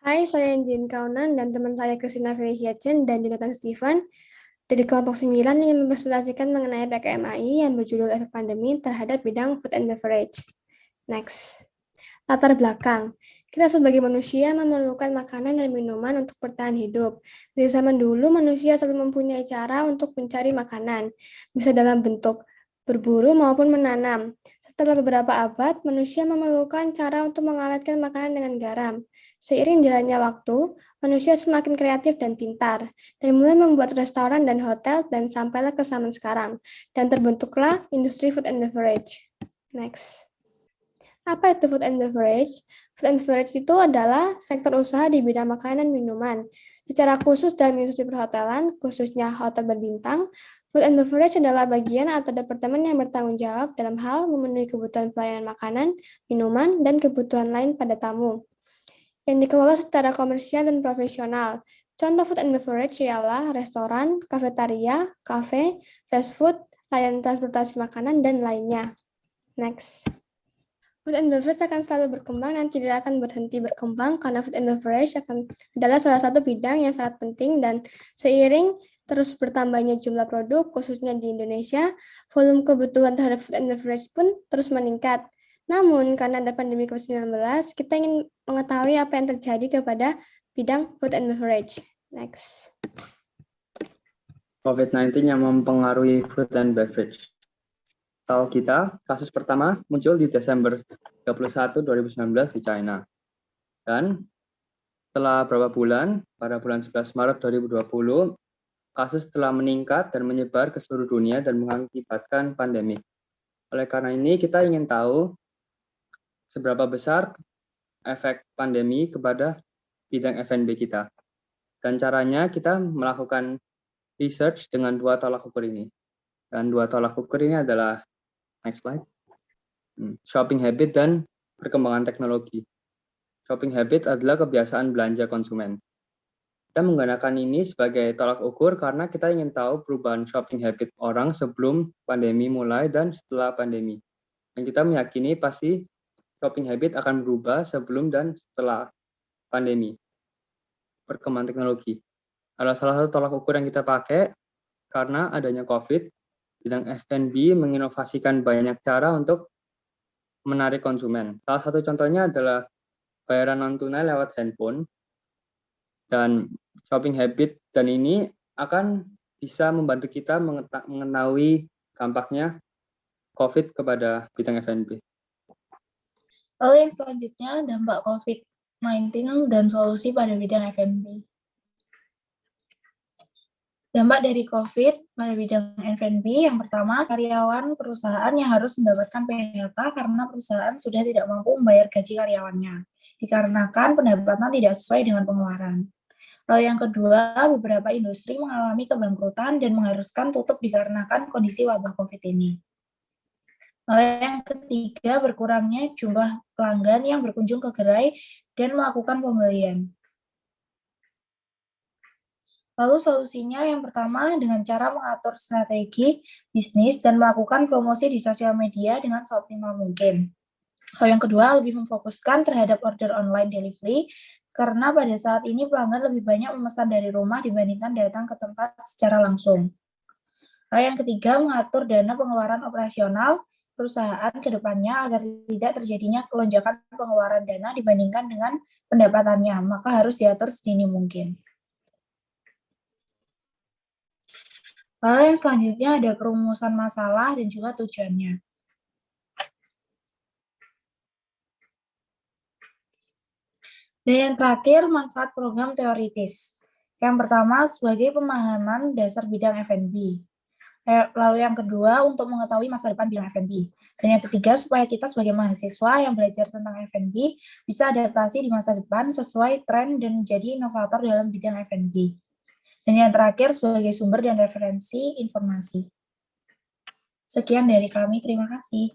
Hai, saya Jin Kaunan dan teman saya Christina Felicia Chen dan Jonathan Steven dari kelompok 9 yang mempresentasikan mengenai PKMAI yang berjudul efek pandemi terhadap bidang food and beverage. Next. Latar belakang. Kita sebagai manusia memerlukan makanan dan minuman untuk bertahan hidup. Dari zaman dulu, manusia selalu mempunyai cara untuk mencari makanan, bisa dalam bentuk berburu maupun menanam. Setelah beberapa abad, manusia memerlukan cara untuk mengawetkan makanan dengan garam. Seiring jalannya waktu, manusia semakin kreatif dan pintar, dan mulai membuat restoran dan hotel dan sampailah ke zaman sekarang, dan terbentuklah industri food and beverage. Next. Apa itu food and beverage? Food and beverage itu adalah sektor usaha di bidang makanan dan minuman. Secara khusus dalam industri perhotelan, khususnya hotel berbintang, food and beverage adalah bagian atau departemen yang bertanggung jawab dalam hal memenuhi kebutuhan pelayanan makanan, minuman, dan kebutuhan lain pada tamu yang dikelola secara komersial dan profesional. Contoh food and beverage ialah restoran, kafetaria, kafe, fast food, layanan transportasi makanan, dan lainnya. Next. Food and beverage akan selalu berkembang dan tidak akan berhenti berkembang karena food and beverage adalah salah satu bidang yang sangat penting dan seiring terus bertambahnya jumlah produk, khususnya di Indonesia, volume kebutuhan terhadap food and beverage pun terus meningkat. Namun, karena ada pandemi COVID-19, kita ingin mengetahui apa yang terjadi kepada bidang food and beverage. Next. COVID-19 yang mempengaruhi food and beverage. Tahu kita, kasus pertama muncul di Desember 31, 2019 di China. Dan setelah beberapa bulan, pada bulan 11 Maret 2020, kasus telah meningkat dan menyebar ke seluruh dunia dan mengakibatkan pandemi. Oleh karena ini, kita ingin tahu seberapa besar efek pandemi kepada bidang F&B kita. Dan caranya kita melakukan research dengan dua tolak ukur ini. Dan dua tolak ukur ini adalah, next slide, shopping habit dan perkembangan teknologi. Shopping habit adalah kebiasaan belanja konsumen. Kita menggunakan ini sebagai tolak ukur karena kita ingin tahu perubahan shopping habit orang sebelum pandemi mulai dan setelah pandemi. Dan kita meyakini pasti shopping habit akan berubah sebelum dan setelah pandemi. Perkembangan teknologi adalah salah satu tolak ukur yang kita pakai karena adanya COVID, bidang F&B menginovasikan banyak cara untuk menarik konsumen. Salah satu contohnya adalah bayaran non-tunai lewat handphone, dan shopping habit dan ini akan bisa membantu kita mengetahui dampaknya COVID kepada bidang F&B. Lalu yang selanjutnya, dampak COVID-19 dan solusi pada bidang F&B. Dampak dari COVID pada bidang F&B, yang pertama, karyawan perusahaan yang harus mendapatkan PHK karena perusahaan sudah tidak mampu membayar gaji karyawannya, dikarenakan pendapatan tidak sesuai dengan pengeluaran. Lalu yang kedua, beberapa industri mengalami kebangkrutan dan mengharuskan tutup dikarenakan kondisi wabah COVID ini. Lalu yang ketiga, berkurangnya jumlah pelanggan yang berkunjung ke gerai dan melakukan pembelian. Lalu solusinya yang pertama dengan cara mengatur strategi bisnis dan melakukan promosi di sosial media dengan seoptimal mungkin. Lalu yang kedua, lebih memfokuskan terhadap order online delivery karena pada saat ini pelanggan lebih banyak memesan dari rumah dibandingkan datang ke tempat secara langsung. Lalu yang ketiga, mengatur dana pengeluaran operasional perusahaan ke depannya agar tidak terjadinya lonjakan pengeluaran dana dibandingkan dengan pendapatannya, maka harus diatur sedini mungkin. Lalu yang selanjutnya ada perumusan masalah dan juga tujuannya. Dan yang terakhir, manfaat program teoritis. Yang pertama, sebagai pemahaman dasar bidang F&B. Lalu yang kedua, untuk mengetahui masa depan bidang F&B. Dan yang ketiga, supaya kita sebagai mahasiswa yang belajar tentang F&B bisa adaptasi di masa depan sesuai tren dan menjadi inovator dalam bidang F&B. Dan yang terakhir, sebagai sumber dan referensi informasi. Sekian dari kami, terima kasih.